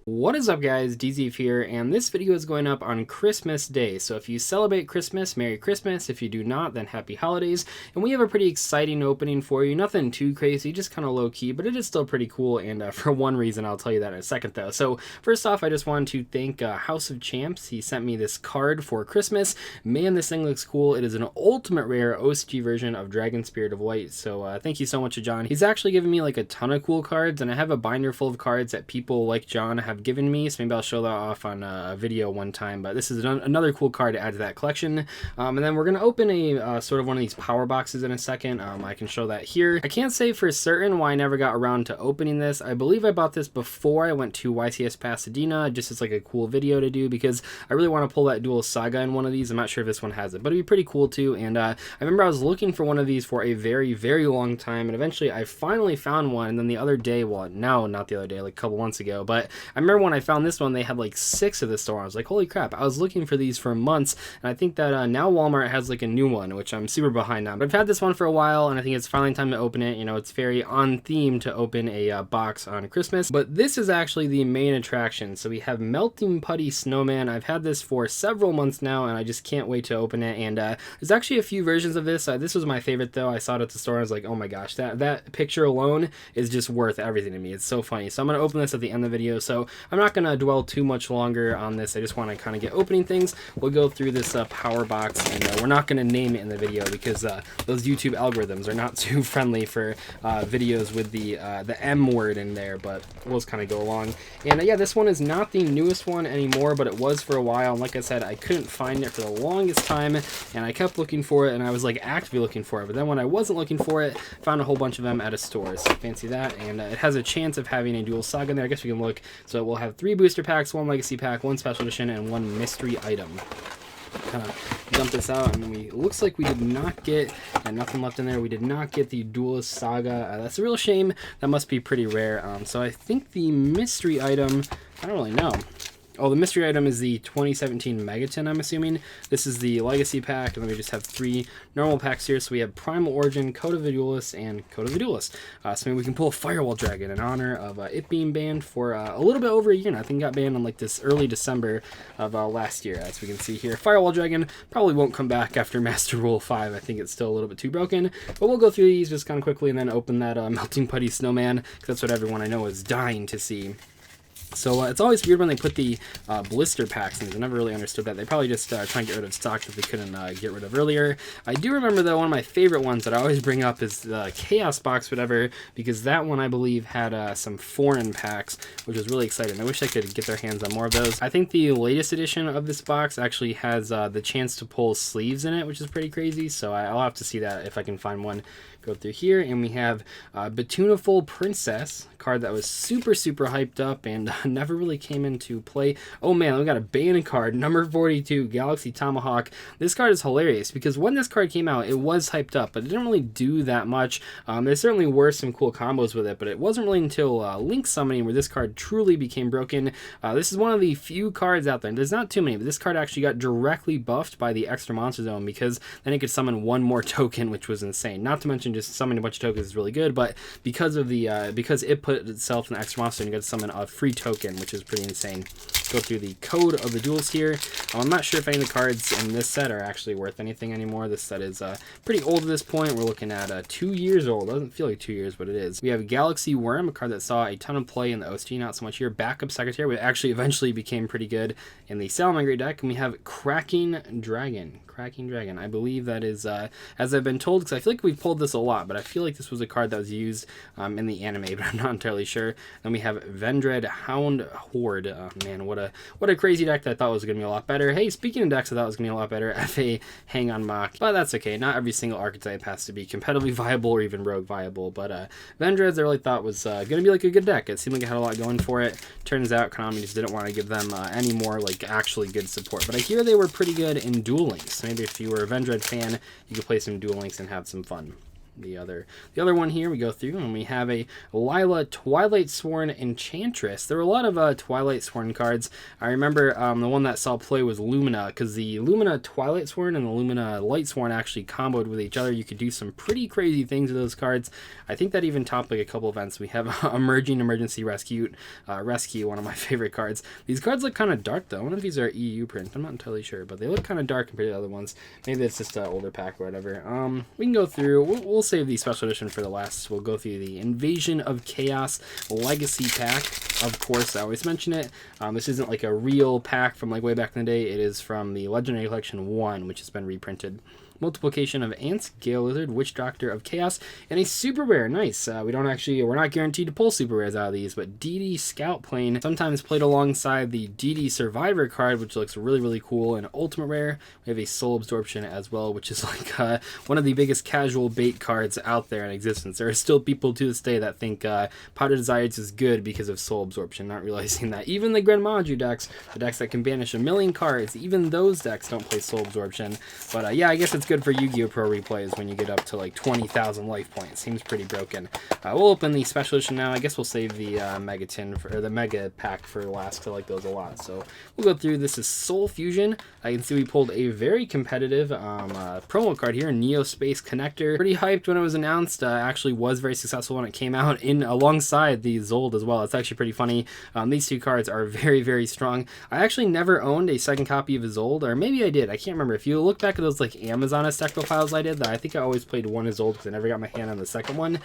What is up, guys? Dzeeff here, and this video is going up on Christmas Day. So if you celebrate Christmas, Merry Christmas. If you do not, then Happy Holidays. And we have a pretty exciting opening for you. Nothing too crazy, just kind of low-key, but it is still pretty cool, and for one reason, I'll tell you that in a second, though. So first off, I just wanted to thank House of Champs. He sent me this card for Christmas. Man, this thing looks cool. It is an ultimate rare OCG version of Dragon Spirit of Light, so thank you so much to John. He's actually given me like a ton of cool cards, and I have a binder full of cards that people like John have given me, so maybe I'll show that off on a video one time. But this is another cool card to add to that collection. And then we're gonna open a sort of one of these power boxes in a second. I can show that here. I can't say for certain why I never got around to opening this. I believe I bought this before I went to YCS Pasadena, just as like a cool video to do, because I really want to pull that Dual Saga in one of these. I'm not sure if this one has it, but it'd be pretty cool too. And I remember I was looking for one of these for a very long time, and eventually I finally found one. And then the other day, well, no, not the other day, like a couple months ago, but I remember when I found this one, they had like 6 of the store. I was like, holy crap, I was looking for these for months, and I think that now Walmart has like a new one, which I'm super behind on. But I've had this one for a while, and I think it's finally time to open it. You know, it's very on theme to open a box on Christmas. But this is actually the main attraction. So we have Melting Putty Snowman. I've had this for several months now, and I just can't wait to open it. And there's actually a few versions of this. This was my favorite though. I saw it at the store, and I was like, oh my gosh, that picture alone is just worth everything to me. It's so funny. So I'm going to open this at the end of the video, so I'm not going to dwell too much longer on this. I just want to kind of get opening things. We'll go through this power box, and we're not going to name it in the video because those YouTube algorithms are not too friendly for videos with the M word in there, but we'll just kind of go along. And yeah, this one is not the newest one anymore, but it was for a while. And like I said, I couldn't find it for the longest time, and I kept looking for it, and I was like actively looking for it. But then when I wasn't looking for it, found a whole bunch of them at a store. So fancy that. And it has a chance of having a Dual Saga in there. I guess we can look. So we'll have 3 booster packs, 1 legacy pack, 1 special edition, and 1 mystery item. Kind of dump this out, and it looks like we did not get, and nothing left in there, we did not get the Dual Saga. That's a real shame. That must be pretty rare. So I think the mystery item, I don't really know. Oh, the mystery item is the 2017 Megaton, I'm assuming. This is the Legacy pack, and then we just have 3 normal packs here. So we have Primal Origin, Code of the Duelist, and Code of the Duelist. So maybe we can pull a Firewall Dragon in honor of it being banned for a little bit over a year now. I think it got banned on like this early December of last year, as we can see here. Firewall Dragon probably won't come back after Master Rule 5. I think it's still a little bit too broken. But we'll go through these just kind of quickly and then open that Melting Putty Snowman, because that's what everyone I know is dying to see. So it's always weird when they put the blister packs in. I never really understood that. They probably just trying to get rid of stock that they couldn't get rid of earlier. I do remember, though, one of my favorite ones that I always bring up is the Chaos box, whatever, because that one, I believe, had some foreign packs, which was really exciting. I wish I could get their hands on more of those. I think the latest edition of this box actually has the chance to pull sleeves in it, which is pretty crazy, so I'll have to see that if I can find one. Go through here, and we have Batunaful Princess, card that was super hyped up and never really came into play. Oh man, we got a ban card, number 42, Galaxy Tomahawk. This card is hilarious because when this card came out, it was hyped up, but it didn't really do that much. There certainly were some cool combos with it, but it wasn't really until Link Summoning where this card truly became broken. This is one of the few cards out there, and there's not too many, but this card actually got directly buffed by the extra monster zone, because then it could summon 1 more token, which was insane. Not to mention just summoning a bunch of tokens is really good, but because of the because it put itself in the extra monster, and you got to summon a free token, which is pretty insane. Go through the Code of the Duels here. I'm not sure if any of the cards in this set are actually worth anything anymore. This set is pretty old at this point. We're looking at 2 years old. Doesn't feel like 2 years, but it is. We have Galaxy Worm, a card that saw a ton of play in the OSG, not so much here. Backup Secretary, which actually eventually became pretty good in the Salamangreat deck. And we have Cracking Dragon. I believe that is, as I've been told, because I feel like we've pulled this a lot, but I feel like this was a card that was used in the anime, but I'm not entirely sure. Then we have Vendread Hound Horde. Man, what a crazy deck that I thought was going to be a lot better. Hey, speaking of decks I thought was going to be a lot better, FA Hang on Mock, but that's okay. Not every single archetype has to be competitively viable or even rogue viable, but Vendreads I really thought was going to be like a good deck. It seemed like it had a lot going for it. Turns out Konami just didn't want to give them any more like actually good support, but I hear they were pretty good in Duel Links. Maybe if you were a Vendread fan, you could play some Duel Links and have some fun. the other one here. We go through and we have a Lila Twilight Sworn Enchantress. There were a lot of Twilight Sworn cards. I remember the one that saw play was Lumina, because the Lumina Twilight Sworn and the Lumina Light Sworn actually comboed with each other. You could do some pretty crazy things with those cards. I think that even topped like a couple events. We have Emerging Emergency Rescue, one of my favorite cards. These cards look kind of dark though. One of these are EU print. I'm not entirely sure, but they look kind of dark compared to the other ones. Maybe it's just an older pack or whatever. We can go through. We'll save the special edition for the last. We'll go through the Invasion of Chaos Legacy pack. Of course, I always mention it. This isn't like a real pack from like way back in the day. It is from the Legendary Collection 1, which has been reprinted. Multiplication of Ants, Gale Lizard, Witch Doctor of Chaos, and a super rare. Nice. We're not guaranteed to pull super rares out of these, but DD Scout Plane, sometimes played alongside the DD Survivor card, which looks really, really cool. And ultimate rare, we have a Soul Absorption as well, which is like one of the biggest casual bait cards out there in existence. There are still people to this day that think Pot of Desires is good because of Soul Absorption, not realizing that even the Grenmaju decks, the decks that can banish 1,000,000 cards, even those decks don't play Soul Absorption. But yeah, I guess it's good for Yu-Gi-Oh! Pro replays when you get up to like 20,000 life points. Seems pretty broken. We'll open the special edition now. I guess we'll save the Mega Tin or the Mega Pack for last, because I like those a lot. So we'll go through. This is Soul Fusion. I can see we pulled a very competitive promo card here, Neo Space Connector. Pretty hyped when it was announced. Actually was very successful when it came out in alongside the Zold as well. It's actually pretty funny. These two cards are very, very strong. I actually never owned a second copy of Zold, or maybe I did. I can't remember. If you look back at those like Amazon Tech profiles I did, I think I always played one as old because I never got my hand on the second one.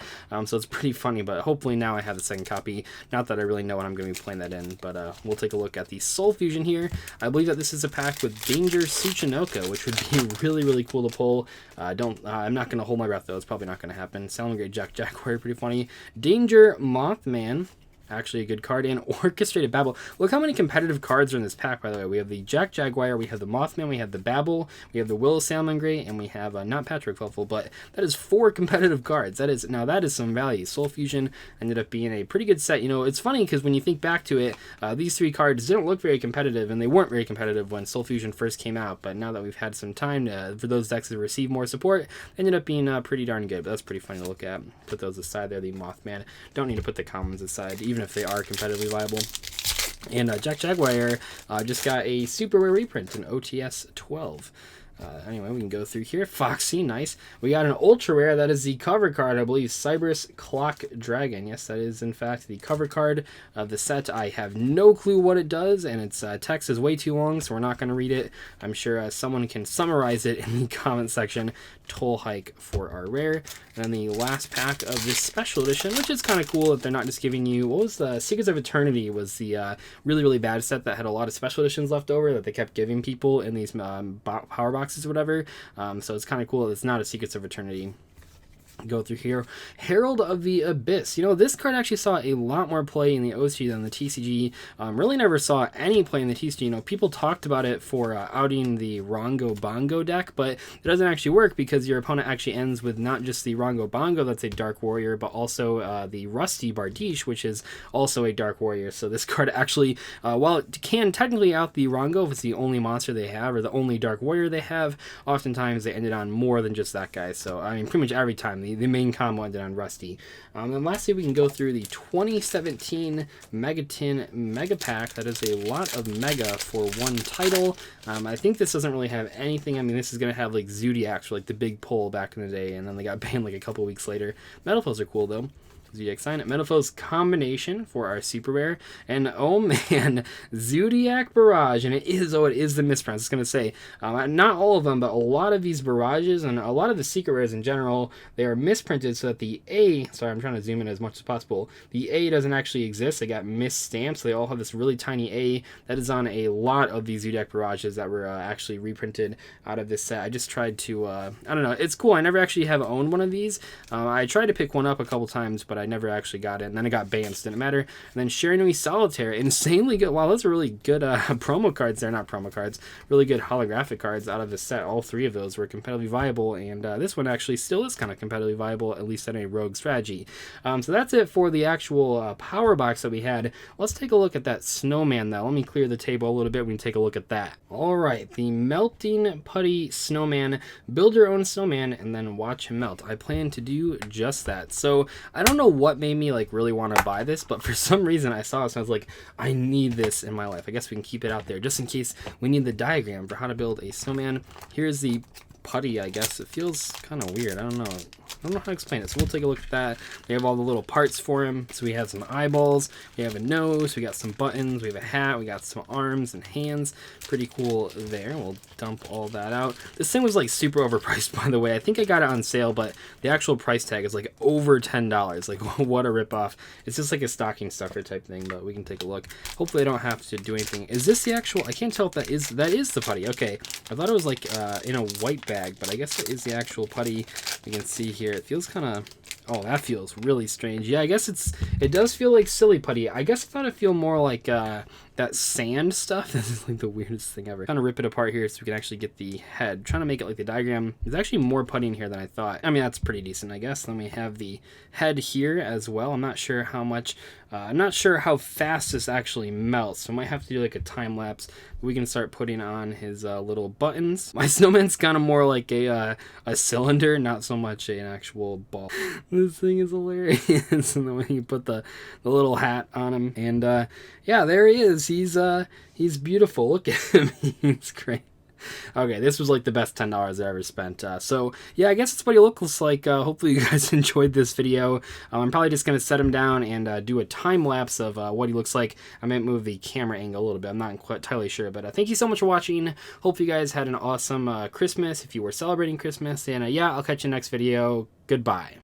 So it's pretty funny, but hopefully now I have the second copy. Not that I really know when I'm going to be playing that in, but we'll take a look at the Soul Fusion here. I believe that this is a pack with Danger Tsuchinoka, which would be really, really cool to pull. I'm not going to hold my breath though. It's probably not going to happen. Salamangreat Jaguar, pretty funny. Danger Mothman. Actually a good card. And Orchestrated Babel. Look how many competitive cards are in this pack, by the way. We have the Jaguar, we have the Mothman, we have the Babel, we have the Will Salamangreat, and we have not Patrick Fluffle, but that is 4 competitive cards. That is some value. Soul Fusion ended up being a pretty good set. You know, it's funny because when you think back to it, these 3 cards didn't look very competitive, and they weren't very competitive when Soul Fusion first came out, but now that we've had some time for those decks to receive more support, they ended up being pretty darn good. But that's pretty funny to look at. Put those aside there. The Mothman. Don't need to put the commons aside, even if they are competitively viable. And Jaguar just got a super rare reprint in OTS 12. Anyway, we can go through here. Foxy, nice. We got an ultra rare. That is the cover card, I believe. Cybers Clock Dragon. Yes, that is in fact the cover card of the set. I have no clue what it does, and its text is way too long, so we're not going to read it. I'm sure someone can summarize it in the comment section. Toll hike for our rare. And then the last pack of this special edition, which is kind of cool that they're not just giving you, what was the Secrets of Eternity, was the really, really bad set that had a lot of special editions left over that they kept giving people in these power boxes or whatever. So it's kind of cool. It's not a Secrets of Eternity. Go through here. Herald of the Abyss. You know, this card actually saw a lot more play in the OCG than the TCG. Really never saw any play in the TCG. You know, people talked about it for outing the Rongo Bongo deck, but it doesn't actually work because your opponent actually ends with not just the Rongo Bongo, that's a Dark Warrior, but also the Rusty Bardiche, which is also a Dark Warrior. So this card actually, while it can technically out the Rongo if it's the only monster they have or the only Dark Warrior they have, oftentimes they ended on more than just that guy. So, I mean, pretty much every time the main combo ended on Rusty. And lastly, we can go through the 2017 Mega Tin Mega Pack. That is a lot of Mega for one title. I think this doesn't really have anything. I mean, this is going to have like Zodiacs for like the big pull back in the day, and then they got banned like a couple weeks later. Metalfoes are cool though. Zodiac Sign. Metalfoes combination for our super rare. And oh man, Zodiac Barrage. And it is the misprint. I was going to say, not all of them, but a lot of these barrages and a lot of the secret rares in general, they are misprinted so that the A, sorry, I'm trying to zoom in as much as possible. The A doesn't actually exist. They got misstamped, so they all have this really tiny A. That is on a lot of these Zodiac Barrages that were actually reprinted out of this set. I just tried to, I don't know, it's cool. I never actually have owned one of these. I tried to pick one up a couple times, but I never actually got it. And then it got banned, so it didn't matter. And then Sharinui Solitaire, insanely good. Wow, those are really good promo cards there. Not promo cards, really good holographic cards out of the set. All three of those were competitively viable, and this one actually still is kind of competitively viable, at least at a rogue strategy. So that's it for the actual power box that we had. Let's take a look at that Snowman, though. Let me clear the table a little bit. We can take a look at that. All right, the Melting Putty Snowman. Build your own snowman and then watch him melt. I plan to do just that. So I don't know what made me like really want to buy this, but for some reason I saw this and I was like, I need this in my life. I guess we can keep it out there just in case we need the diagram for how to build a snowman. Here's the putty, I guess. It feels kind of weird. I don't know how to explain it. So we'll take a look at that. We have all the little parts for him. So we have some eyeballs, we have a nose, we got some buttons, we have a hat, we got some arms and hands. Pretty cool there. We'll dump all that out. This thing was like super overpriced, by the way. I think I got it on sale, but the actual price tag is like over $10. Like, what a ripoff. It's just like a stocking stuffer type thing, but we can take a look. Hopefully I don't have to do anything. Is this the actual, I can't tell if that is the putty. Okay, I thought it was like in a white bag, but I guess it is the actual putty. You can see here, it feels kind of, oh, that feels really strange. Yeah, I guess it does feel like silly putty. I guess I thought it'd feel more like that sand stuff. This is like the weirdest thing ever. Kind of rip it apart here so we can actually get the head. Trying to make it like the diagram. There's actually more putty in here than I thought. I mean, that's pretty decent, I guess. Then we have the head here as well. I'm not sure how much, I'm not sure how fast this actually melts, so I might have to do like a time lapse. We can start putting on his little buttons. My snowman's kind of more like a cylinder, not so much an actual ball. This thing is hilarious. And then when you put the little hat on him, and yeah, there he is. He's beautiful. Look at him. He's great. Okay, this was like the best $10 I ever spent. So yeah, I guess that's what he looks like. Hopefully you guys enjoyed this video. I'm probably just going to set him down and do a time lapse of what he looks like. I might move the camera angle a little bit. I'm not quite entirely sure, but thank you so much for watching. Hope you guys had an awesome Christmas if you were celebrating Christmas. And yeah, I'll catch you next video. Goodbye.